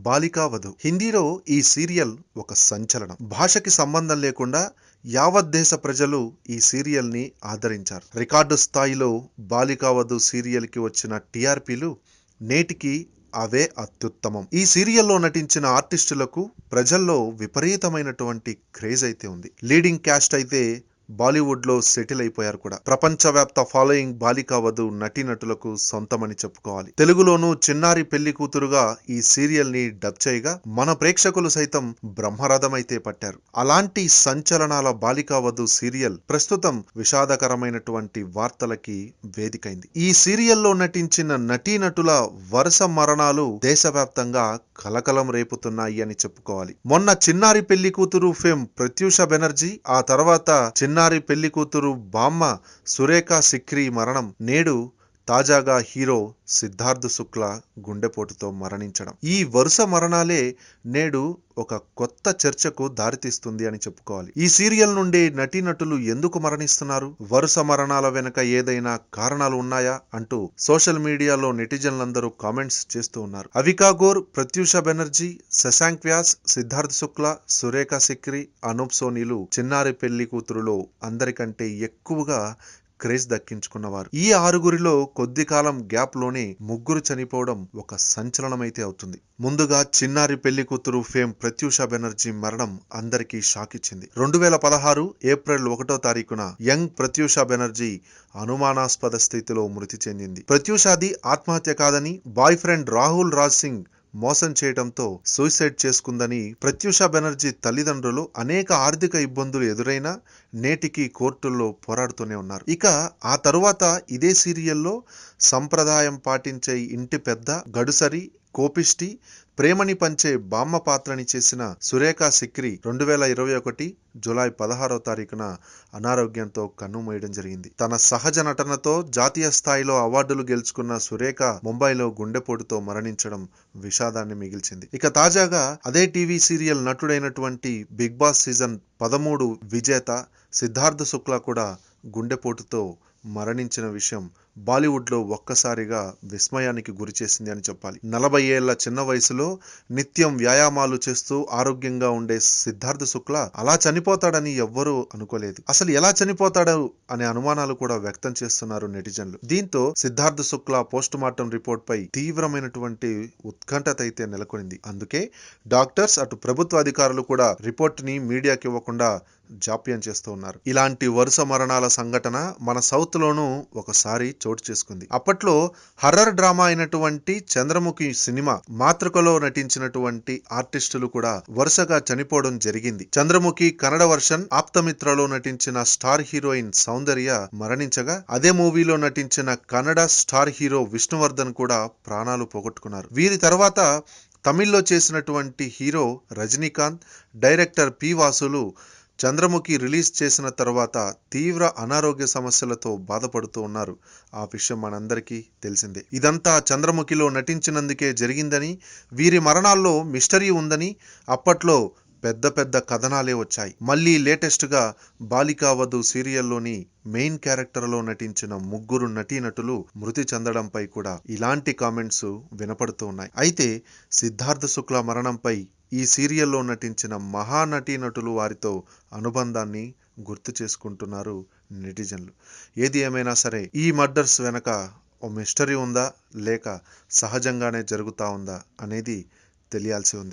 బాలికా వధు హిందీలో ఈ సీరియల్ ఒక సంచలనం. భాషకి సంబంధం లేకుండా యావత్ దేశ ప్రజలు ఈ సీరియల్ ని ఆదరించారు. రికార్డు స్థాయిలో బాలికా వధు సీరియల్ కి వచ్చిన టీఆర్పీలు నేటికి అవే అత్యుత్తమం. ఈ సీరియల్లో నటించిన ఆర్టిస్టులకు ప్రజల్లో విపరీతమైనటువంటి క్రేజ్ అయితే ఉంది. లీడింగ్ క్యాస్ట్ అయితే బాలీవుడ్ లో సెటిల్ అయిపోయారు కూడా. ప్రపంచవ్యాప్త ఫాలోయింగ్ బాలికా వధు నటీనటులకు సొంతమని చెప్పుకోవాలి. తెలుగులోనూ చిన్నారి పెళ్లి కూతురుగా ఈ సీరియల్ ని డబ్ చేయగా మన ప్రేక్షకులు సైతం బ్రహ్మరథమైతే పట్టారు. అలాంటి సంచలనాల బాలికా వధు సీరియల్ ప్రస్తుతం విషాదకరమైనటువంటి వార్తలకి వేదికైంది. ఈ సీరియల్లో నటించిన నటీనటుల వరుస మరణాలు దేశవ్యాప్తంగా కలకలం రేపుతున్నాయి అని చెప్పుకోవాలి. మొన్న చిన్నారి పెళ్లి కూతురు ఫేమ్ ప్రత్యూష బెనర్జీ, ఆ తర్వాత చిన్నారి పెళ్లి కూతురు బామ్మ సురేఖ సిక్రీ మరణం, నేడు తాజాగా హీరో సిద్ధార్థ్ శుక్లా గుండెపోటుతో మరణించడం. ఈ వరుస మరణాలే నేడు ఒక కొత్త చర్చకు దారితీస్తుంది అని చెప్పుకోవాలి. ఈ సీరియల్ నుండి నటీనటులు ఎందుకు మరణిస్తున్నారు? వరుస మరణాల వెనుక ఏదైనా కారణాలు ఉన్నాయా అంటూ సోషల్ మీడియాలో నెటిజన్లందరూ కామెంట్స్ చేస్తూ ఉన్నారు. అవికా గోర్, ప్రత్యూష బెనర్జీ, శశాంక్ వ్యాస్, సిద్ధార్థ్ శుక్లా, సురేఖ సిక్రీ, అనూప్ సోనీలు చిన్నారి పెళ్లి కూతురులో అందరికంటే ఎక్కువగా క్రేజ్ దక్కించుకున్నవారు. ఈ ఆరుగురిలో కొద్ది కాలం గ్యాప్ లోనే ముగ్గురు చనిపోవడం ఒక సంచలనమైతే అవుతుంది. ముందుగా చిన్నారి పెళ్లి కూతురు ఫేమ్ ప్రత్యూష బెనర్జీ మరణం అందరికీ షాక్ ఇచ్చింది. 2016 ఏప్రిల్ 1వ తారీఖున యంగ్ ప్రత్యూష బెనర్జీ అనుమానాస్పద స్థితిలో మృతి చెందింది. ప్రత్యూషది ఆత్మహత్య కాదని బాయ్ ఫ్రెండ్ రాహుల్ రాజ్ సింగ్ మోసం చేయడంతో సూసైడ్ చేసుకుందని ప్రత్యూష బెనర్జీ తల్లిదండ్రులు అనేక ఆర్థిక ఇబ్బందులు ఎదురైనా నేటికి కోర్టుల్లో పోరాడుతూనే ఉన్నారు. ఇక ఆ తరువాత ఇదే సీరియల్లో సంప్రదాయం పాటించే ఇంటి పెద్ద, గడుసరి, కోపిష్టి, ప్రేమని పంచే బామ్మ పాత్రని చేసిన సురేఖ సిక్రీ 2021 జూలై 16వ తారీఖున అనారోగ్యంతో కన్నుమూయడం జరిగింది. తన సహజ నటనతో జాతీయ స్థాయిలో అవార్డులు గెలుచుకున్న సురేఖ ముంబైలో గుండెపోటుతో మరణించడం విషాదాన్ని మిగిల్చింది. ఇక తాజాగా అదే టీవీ సీరియల్ నటుడైనటువంటి బిగ్ బాస్ సీజన్ 13 విజేత సిద్ధార్థ్ శుక్లా కూడా గుండెపోటుతో మరణించిన విషయం బాలీవుడ్ లో ఒక్కసారిగా విస్మయానికి గురి చేసింది అని చెప్పాలి. 40 ఏళ్ల చిన్న వయసులో నిత్యం వ్యాయామాలు చేస్తూ ఆరోగ్యంగా ఉండే సిద్ధార్థ్ శుక్లా అలా చనిపోతాడని ఎవ్వరూ అనుకోలేదు. అసలు ఎలా చనిపోతాడు అనే అనుమానాలు కూడా వ్యక్తం చేస్తున్నారు నెటిజన్లు. దీంతో Siddharth Shukla post mortem report పై తీవ్రమైనటువంటి ఉత్కంఠత అయితే నెలకొనింది. అందుకే డాక్టర్స్, అటు ప్రభుత్వ అధికారులు కూడా రిపోర్ట్ ని మీడియాకి ఇవ్వకుండా జాప్యం చేస్తూ ఉన్నారు. ఇలాంటి వరుస మరణాల సంఘటన మన సౌత్ లోనూ ఒకసారి చోటు చేసుకుంది. అప్పట్లో హర్రర్ డ్రామా అయినటువంటి చంద్రముఖి సినిమా మాతృకలో నటించినటువంటి ఆర్టిస్టులు కూడా వరుసగా చనిపోవడం జరిగింది. చంద్రముఖి కన్నడ వర్షన్ ఆప్తమిత్రలో నటించిన స్టార్ హీరోయిన్ సౌందర్య మరణించగా, అదే మూవీలో నటించిన కన్నడ స్టార్ హీరో విష్ణువర్ధన్ కూడా ప్రాణాలు పోగొట్టుకున్నారు. వీరి తర్వాత తమిళ్లో చేసినటువంటి హీరో రజనీకాంత్, డైరెక్టర్ పి వాసులు చంద్రముఖి రిలీజ్ చేసిన తర్వాత తీవ్ర అనారోగ్య సమస్యలతో బాధపడుతూ ఉన్నారు. ఆ విషయం మనందరికీ తెలిసిందే. ఇదంతా చంద్రముఖిలో నటించినందుకే జరిగిందని, వీరి మరణాల్లో మిస్టరీ ఉందని అప్పట్లో పెద్ద పెద్ద కథనాలే వచ్చాయి. మళ్ళీ లేటెస్ట్ గా బాలికా వధు సీరియల్లోని మెయిన్ క్యారెక్టర్లో నటించిన ముగ్గురు నటీనటులు మృతి చెందడంపై కూడా ఇలాంటి కామెంట్స్ వినపడుతూ ఉన్నాయి. అయితే సిద్ధార్థ్ శుక్లా మరణంపై ఈ సీరియల్లో నటించిన మహానటీనటులు వారితో అనుబంధాన్ని గుర్తు చేసుకుంటున్నారు నెటిజన్లు. ఏది ఏమైనా సరే ఈ మర్డర్స్ వెనక ఓ మిస్టరీ ఉందా, లేక సహజంగానే జరుగుతా ఉందా అనేది తెలియాల్సి ఉంది.